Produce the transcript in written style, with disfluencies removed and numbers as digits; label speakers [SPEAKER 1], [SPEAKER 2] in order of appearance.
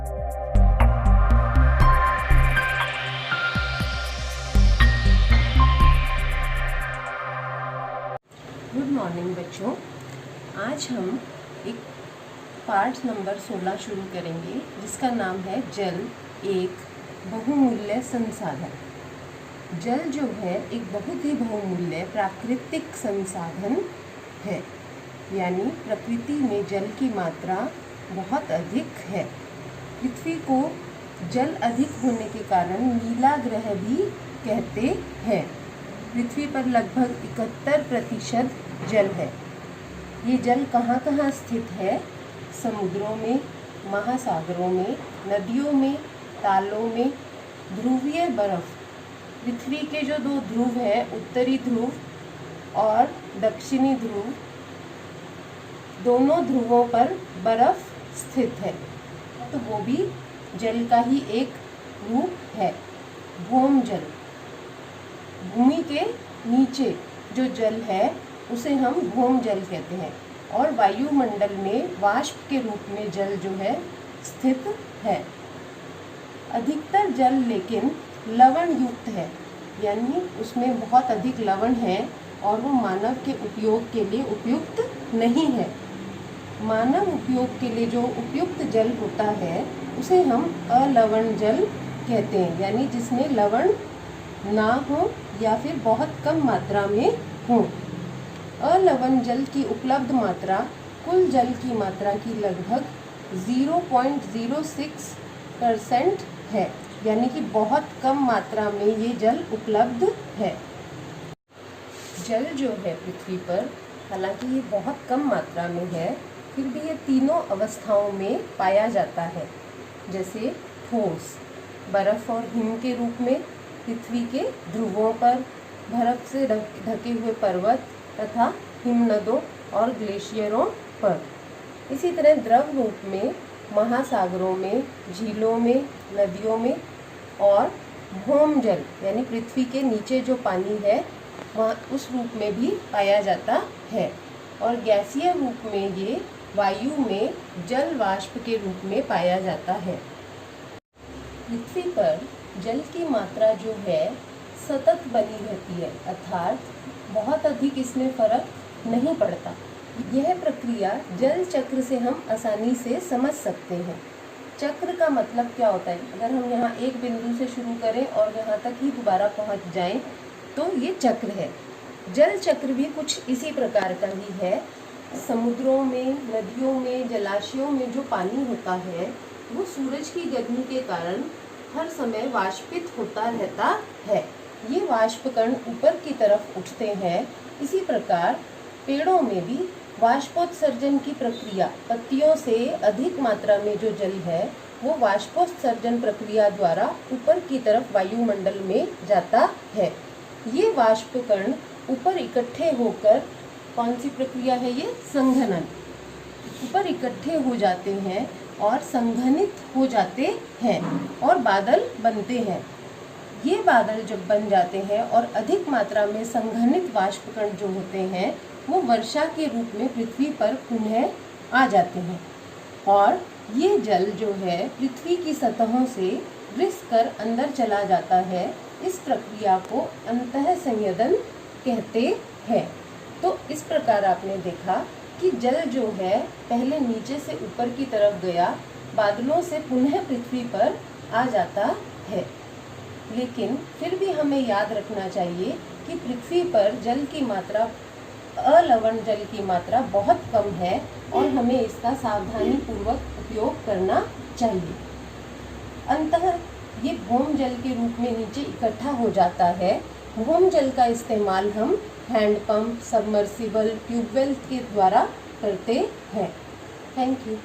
[SPEAKER 1] Good morning बच्चों, आज हम एक पार्ट नंबर 16 शुरू करेंगे जिसका नाम है जल एक बहुमूल्य संसाधन। जल जो है एक बहुत ही बहुमूल्य प्राकृतिक संसाधन है, यानी प्रकृति में जल की मात्रा बहुत अधिक है। पृथ्वी को जल अधिक होने के कारण नीला ग्रह भी कहते हैं। पृथ्वी पर लगभग 71% जल है। ये जल कहाँ कहाँ स्थित है? समुद्रों में, महासागरों में, नदियों में, तालों में। ध्रुवीय बर्फ, पृथ्वी के जो 2 ध्रुव है, उत्तरी ध्रुव और दक्षिणी ध्रुव, दोनों ध्रुवों पर बर्फ स्थित है, तो वो भी जल का ही एक रूप है। भौम जल, भूमि के नीचे जो जल है उसे हम भौम जल कहते हैं, और वायुमंडल में वाष्प के रूप में जल जो है स्थित है। अधिकतर जल लेकिन लवण युक्त है, यानी उसमें बहुत अधिक लवण है और वो मानव के उपयोग के लिए उपयुक्त नहीं है। मानव उपयोग के लिए जो उपयुक्त जल होता है उसे हम अलवण जल कहते हैं, यानी जिसमें लवण ना हो या फिर बहुत कम मात्रा में हो। अलवण जल की उपलब्ध मात्रा कुल जल की मात्रा की लगभग 0.06% है, यानी कि बहुत कम मात्रा में ये जल उपलब्ध है। जल जो है पृथ्वी पर, हालांकि ये बहुत कम मात्रा में है, फिर भी ये तीनों अवस्थाओं में पाया जाता है, जैसे ठोस, बर्फ और हिम के रूप में पृथ्वी के ध्रुवों पर, बर्फ से ढके हुए पर्वत तथा हिमनदों और ग्लेशियरों पर। इसी तरह द्रव रूप में महासागरों में, झीलों में, नदियों में, और भौम जल यानी पृथ्वी के नीचे जो पानी है वहाँ उस रूप में भी पाया जाता है। और गैसीय रूप में ये वायु में जल वाष्प के रूप में पाया जाता है। पृथ्वी पर जल की मात्रा जो है सतत बनी रहती है, अर्थात बहुत अधिक इसमें फर्क नहीं पड़ता। यह प्रक्रिया जल चक्र से हम आसानी से समझ सकते हैं। चक्र का मतलब क्या होता है? अगर हम यहाँ एक बिंदु से शुरू करें और यहाँ तक ही दोबारा पहुँच जाएं तो ये चक्र है। जल चक्र भी कुछ इसी प्रकार का ही है। समुद्रों में, नदियों में, जलाशयों में जो पानी होता है वो सूरज की गर्मी के कारण हर समय वाष्पित होता रहता है। ये वाष्प कण ऊपर की तरफ उठते हैं। इसी प्रकार पेड़ों में भी वाष्पोत्सर्जन की प्रक्रिया, पत्तियों से अधिक मात्रा में जो जल है वो वाष्पोत्सर्जन प्रक्रिया द्वारा ऊपर की तरफ वायुमंडल में जाता है। ये वाष्प कण ऊपर इकट्ठे होकर, कौन सी प्रक्रिया है ये? संघनन। ऊपर इकट्ठे हो जाते हैं और संघनित हो जाते हैं और बादल बनते हैं। ये बादल जब बन जाते हैं और अधिक मात्रा में संघनित वाष्पकण जो होते हैं वो वर्षा के रूप में पृथ्वी पर पुनः आ जाते हैं, और ये जल जो है पृथ्वी की सतहों से रिस कर अंदर चला जाता है। इस प्रक्रिया को अंतः संयदन कहते हैं। तो इस प्रकार आपने देखा कि जल जो है पहले नीचे से ऊपर की तरफ गया, बादलों से पुनः पृथ्वी पर आ जाता है। लेकिन फिर भी हमें याद रखना चाहिए कि पृथ्वी पर जल की मात्रा, अलवण जल की मात्रा बहुत कम है और हमें इसका सावधानी पूर्वक उपयोग करना चाहिए। अंततः ये भौम जल के रूप में नीचे इकट्ठा हो जाता है। भौम जल का इस्तेमाल हम हैंडपंप, सबमर्सिबल, ट्यूबवेल के द्वारा करते हैं। Thank you.